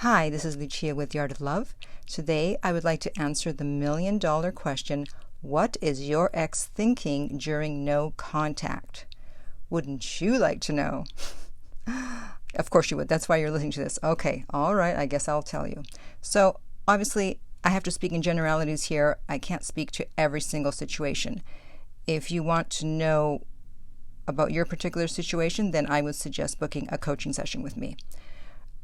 Hi, this is Lucia with The Art of Love. Today I would like to answer the million-dollar question, what is your ex thinking during no contact? Wouldn't you like to know? Of course you would. That's why you're listening to this. Okay, all right, I guess I'll tell you. So obviously I have to speak in generalities here. I can't speak to every single situation. If you want to know about your particular situation, then I would suggest booking a coaching session with me.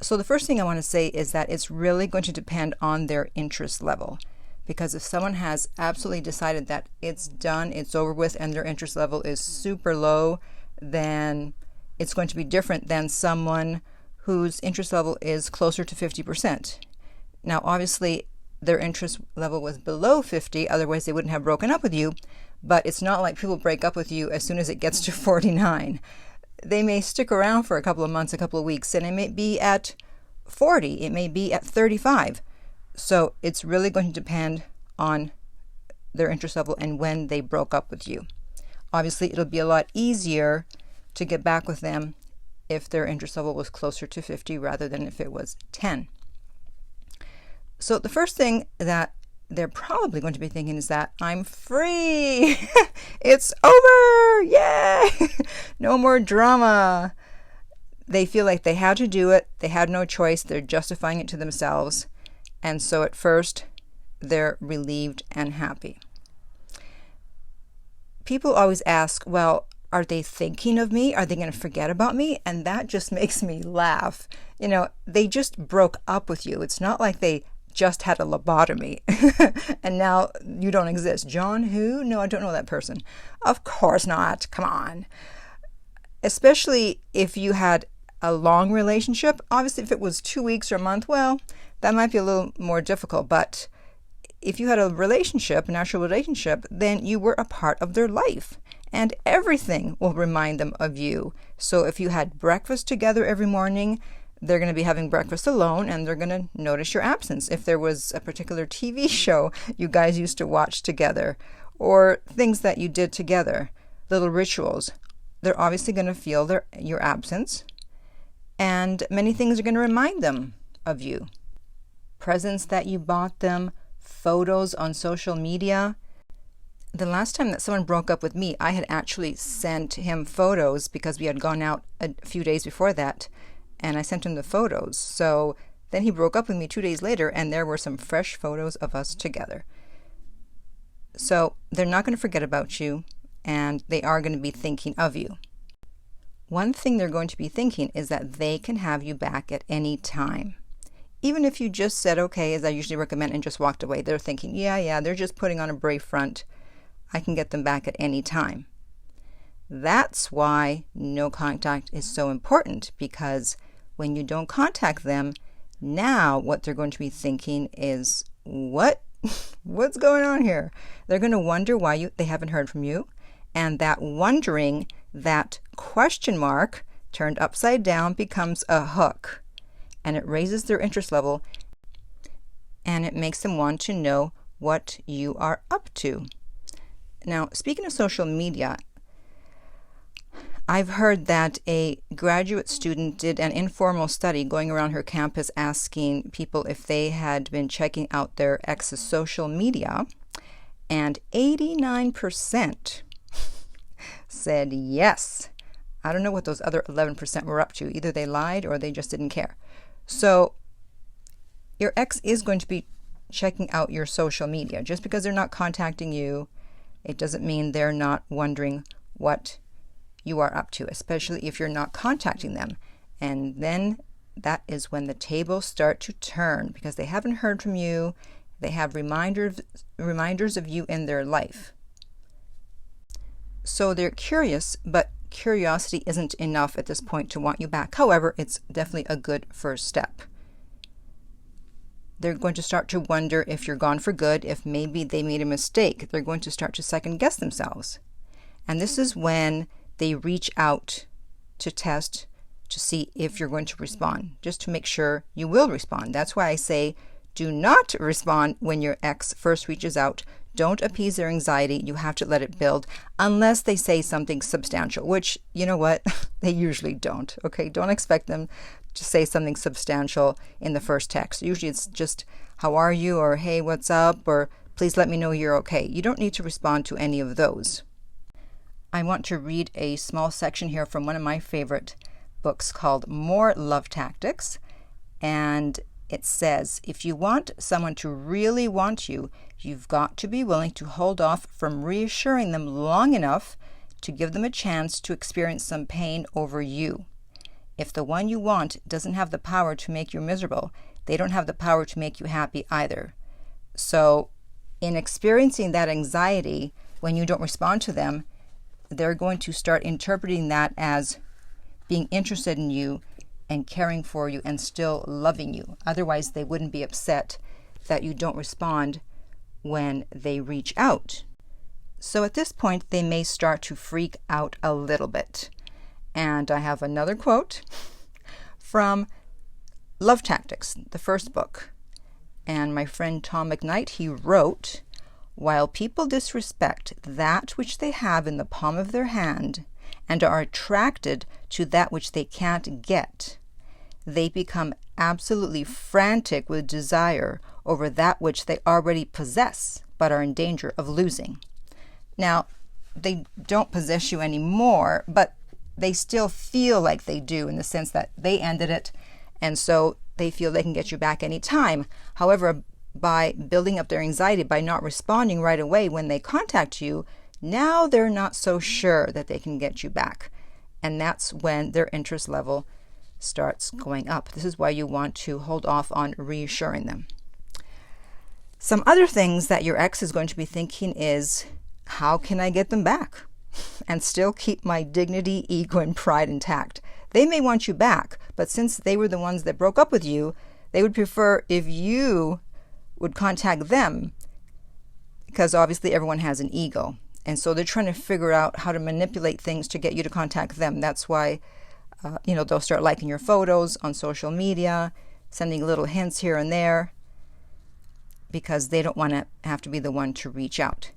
So the first thing I want to say is that it's really going to depend on their interest level. Because if someone has absolutely decided that it's done, it's over with, and their interest level is super low, then it's going to be different than someone whose interest level is closer to 50%. Now, obviously, their interest level was below 50, otherwise they wouldn't have broken up with you. But it's not like people break up with you as soon as it gets to 49. They may stick around for a couple of months, a couple of weeks, and it may be at 40, it may be at 35. So it's really going to depend on their interest level and when they broke up with you. Obviously, it'll be a lot easier to get back with them if their interest level was closer to 50 rather than if it was 10. So the first thing that they're probably going to be thinking is that I'm free. It's over. Yay. No more drama. They feel like they had to do it. They had no choice. They're justifying it to themselves. And so at first, they're relieved and happy. People always ask, well, are they thinking of me? Are they going to forget about me? And that just makes me laugh. You know, they just broke up with you. It's not like they just had a lobotomy and now you don't exist. John who? No, I don't know that person. Of course not. Come on. Especially if you had a long relationship. Obviously, if it was 2 weeks or a month, well, that might be a little more difficult. But if you had a relationship, a natural relationship, then you were a part of their life. And everything will remind them of you. So if you had breakfast together every morning, they're going to be having breakfast alone and they're going to notice your absence. If there was a particular TV show you guys used to watch together or things that you did together, little rituals, they're obviously going to feel your absence, and many things are going to remind them of you. Presents that you bought them, photos on social media. The last time that someone broke up with me, I had actually sent him photos because we had gone out a few days before that. And I sent him the photos. So then he broke up with me 2 days later, and there were some fresh photos of us together. So they're not going to forget about you, and they are going to be thinking of you. One thing they're going to be thinking is that they can have you back at any time. Even if you just said, okay, as I usually recommend, and just walked away, they're thinking, yeah, they're just putting on a brave front. I can get them back at any time. That's why no contact is so important, because when you don't contact them, now what they're going to be thinking is, what's going on here? They're going to wonder why they haven't heard from you. And that wondering, that question mark turned upside down, becomes a hook. And it raises their interest level. And it makes them want to know what you are up to. Now, speaking of social media, I've heard that a graduate student did an informal study going around her campus asking people if they had been checking out their ex's social media, and 89% said yes. I don't know what those other 11% were up to. Either they lied or they just didn't care. So your ex is going to be checking out your social media. Just because they're not contacting you, it doesn't mean they're not wondering what you are up to, especially if you're not contacting them. And then that is when the tables start to turn, because they haven't heard from you. They have reminders of you in their life. So they're curious, but curiosity isn't enough at this point to want you back. However, it's definitely a good first step. They're going to start to wonder if you're gone for good, if maybe they made a mistake. They're going to start to second guess themselves. And this is when they reach out to test to see if you're going to respond, just to make sure you will respond. That's why I say do not respond when your ex first reaches out. Don't appease their anxiety. You have to let it build unless they say something substantial, which, you know what, they usually don't. Okay, don't expect them to say something substantial in the first text. Usually it's just, how are you? Or hey, what's up? Or please let me know you're okay. You don't need to respond to any of those. I want to read a small section here from one of my favorite books called More Love Tactics. And it says, if you want someone to really want you, you've got to be willing to hold off from reassuring them long enough to give them a chance to experience some pain over you. If the one you want doesn't have the power to make you miserable, they don't have the power to make you happy either. So in experiencing that anxiety, when you don't respond to them, they're going to start interpreting that as being interested in you and caring for you and still loving you. Otherwise, they wouldn't be upset that you don't respond when they reach out. So at this point, they may start to freak out a little bit. And I have another quote from Love Tactics, the first book. And my friend Tom McKnight, he wrote, while people disrespect that which they have in the palm of their hand and are attracted to that which they can't get, they become absolutely frantic with desire over that which they already possess but are in danger of losing. Now, they don't possess you anymore, but they still feel like they do in the sense that they ended it, and so they feel they can get you back anytime. However, by building up their anxiety, by not responding right away when they contact you, now they're not so sure that they can get you back. And that's when their interest level starts going up. This is why you want to hold off on reassuring them. Some other things that your ex is going to be thinking is, how can I get them back and still keep my dignity, ego, and pride intact? They may want you back, but since they were the ones that broke up with you, they would prefer if you would contact them, because obviously everyone has an ego. And so they're trying to figure out how to manipulate things to get you to contact them. That's why, they'll start liking your photos on social media, sending little hints here and there, because they don't want to have to be the one to reach out.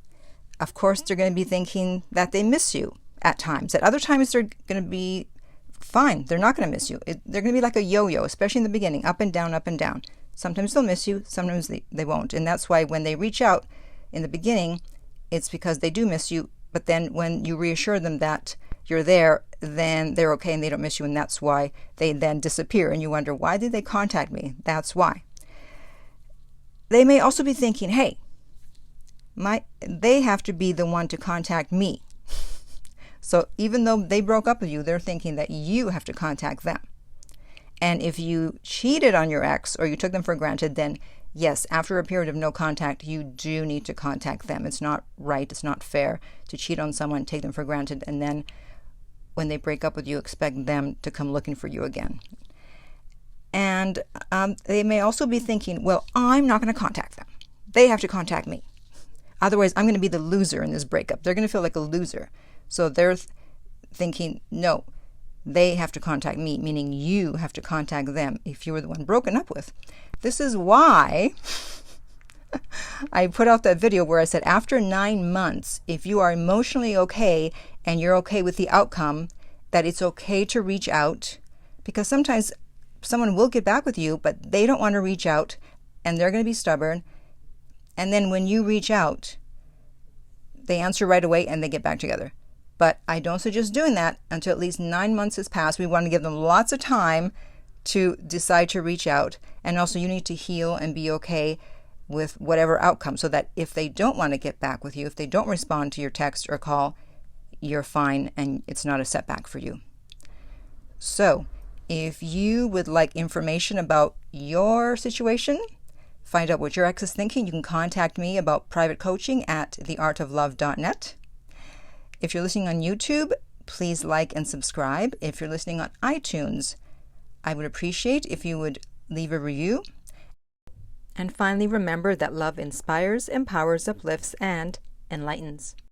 Of course, they're going to be thinking that they miss you at times. At other times, they're going to be fine. They're not going to miss you. They're going to be like a yo-yo, especially in the beginning, up and down, up and down. Sometimes they'll miss you, sometimes they won't. And that's why when they reach out in the beginning, it's because they do miss you. But then when you reassure them that you're there, then they're okay and they don't miss you. And that's why they then disappear. And you wonder, why did they contact me? That's why. They may also be thinking, hey, they have to be the one to contact me. So even though they broke up with you, they're thinking that you have to contact them. And if you cheated on your ex or you took them for granted, then yes, after a period of no contact, you do need to contact them. It's not right, it's not fair to cheat on someone, take them for granted, and then when they break up with you, expect them to come looking for you again. And they may also be thinking, well, I'm not going to contact them. They have to contact me. Otherwise, I'm going to be the loser in this breakup. They're going to feel like a loser. So they're thinking, no, they have to contact me, meaning you have to contact them if you were the one broken up with. This is why I put out that video where I said after 9 months, if you are emotionally okay and you're okay with the outcome, that it's okay to reach out, because sometimes someone will get back with you, but they don't want to reach out and they're going to be stubborn. And then when you reach out, they answer right away and they get back together. But I don't suggest doing that until at least 9 months has passed. We want to give them lots of time to decide to reach out. And also you need to heal and be okay with whatever outcome, so that if they don't want to get back with you, if they don't respond to your text or call, you're fine and it's not a setback for you. So if you would like information about your situation, find out what your ex is thinking, you can contact me about private coaching at theartoflove.net. If you're listening on YouTube, please like and subscribe. If you're listening on iTunes, I would appreciate if you would leave a review. And finally, remember that love inspires, empowers, uplifts, and enlightens.